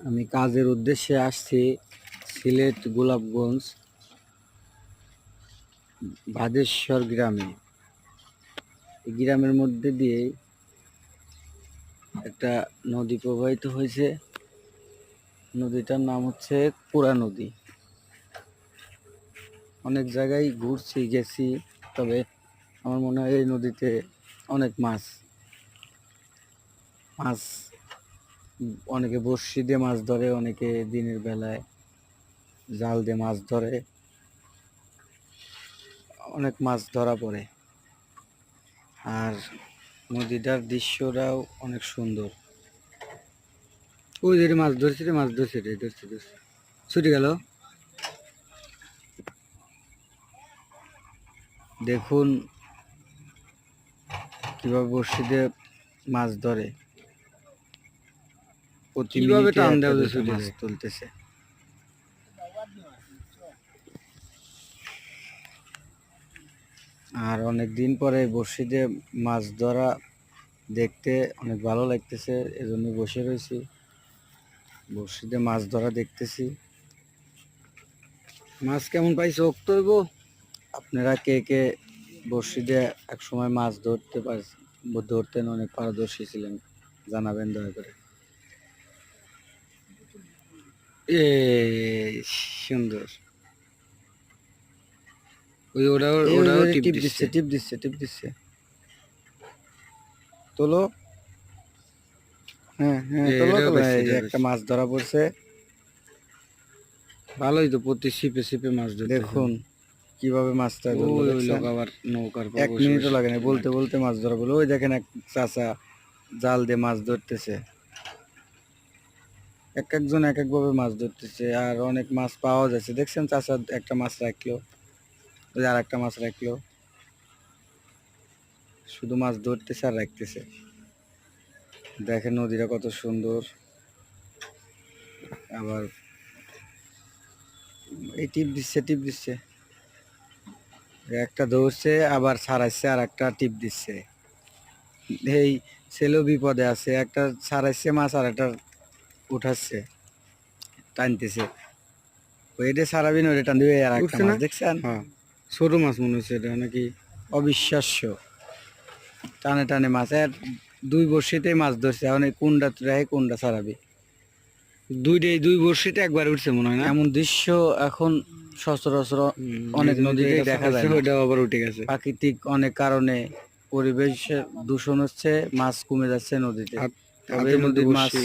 আমি কাজের উদ্দেশ্যে আসছি সিলেট গোলাপগঞ্জ ভাদেশ্বর গ্রামে। এই গ্রামের মধ্যে দিয়ে একটা নদী প্রবাহিত হয়েছে। নদীটার নাম হচ্ছে পুরা নদী। অনেক জায়গায় ঘুরছি গেছি, তবে আমার মনে হয় এই নদীতে অনেক মাছ অনেকে বড়শি দিয়ে মাছ ধরে, অনেকে দিনের বেলায় জাল দিয়ে মাছ ধরে, অনেক মাছ ধরা পড়ে। আর নদীটার দৃশ্যটাও অনেক সুন্দর। ওই যে মাছ ধরছে রে, মাছ ধরছে রে, ধরছে ছুটে গেল। দেখুন কিভাবে বড়শি দিয়ে মাছ ধরে, কিভাবে টান দেওয়া মাছ তুলতেছে। আর অনেক দিন পরে বড়শি দিয়ে মাছ ধরা দেখতে অনেক ভালো লাগতেছে, এজন্য বসে রয়েছি, বড়শি দিয়ে মাছ ধরা দেখতেছি। মাছ কেমন পাইছে হইব। আপনারা কে কে বড়শি দিয়ে এক সময় মাছ ধরতেন, অনেক পারদর্শী ছিলেন, জানাবেন দয়া করে। সুন্দর। ওরাও টিপ দিচ্ছে। তোলো। হ্যাঁ, একটা মাছ ধরা পড়ছে। ভালোই তো, প্রতি শিপে মাছ ধরে। দেখুন কিভাবে মাছটা আবার নৌকার 1 মিনিটও লাগে না, বলতে বলতে মাছ ধরা বলে। ওই দেখেন এক চাচা জাল দিয়ে মাছ ধরতেছে। একজন এক ভাবে মাছ ধরতেছে, আর অনেক মাছ পাওয়া যাচ্ছে। দেখছেন চাচা একটা মাছ রাখলো, ওই আর একটা মাছ রাখলো, শুধু মাছ ধরতেছে আর রাখতেছে। দেখেন নদীটা কত সুন্দর। আবার এই টিপ দিচ্ছে, একটা ধরছে আবার ছাড়াইছে, আর একটা টিপ দিচ্ছে। এই ছেলেও বিপদে আছে, একটা ছাড়াইছে মাছ আর একটা উঠাচ্ছে, টানতেছে। ওইটা ছাড়াবি না, ওইটা টান দিবে। আর একটা মাছ দেখছেন, ছোট মাছ মনে হচ্ছে এটা নাকি। অবিশ্বাস্য, টানে টানে মাছ। আর 2 বড়শিতেই মাছ ধরছে। এখন কোনটা রেখে কোনটা ছাড়াবি, দুই বড়শিতে একবার উঠছে মনে হয় না। এমন দৃশ্য এখন সচরাচর অনেক নদীতেই দেখা যায়। ওইটাও আবার উঠে গেছে। প্রাকৃতিক অনেক কারণে পরিবেশ দূষণ হচ্ছে, মাছ কমে যাচ্ছে নদীতে। তবে নদীর মাছ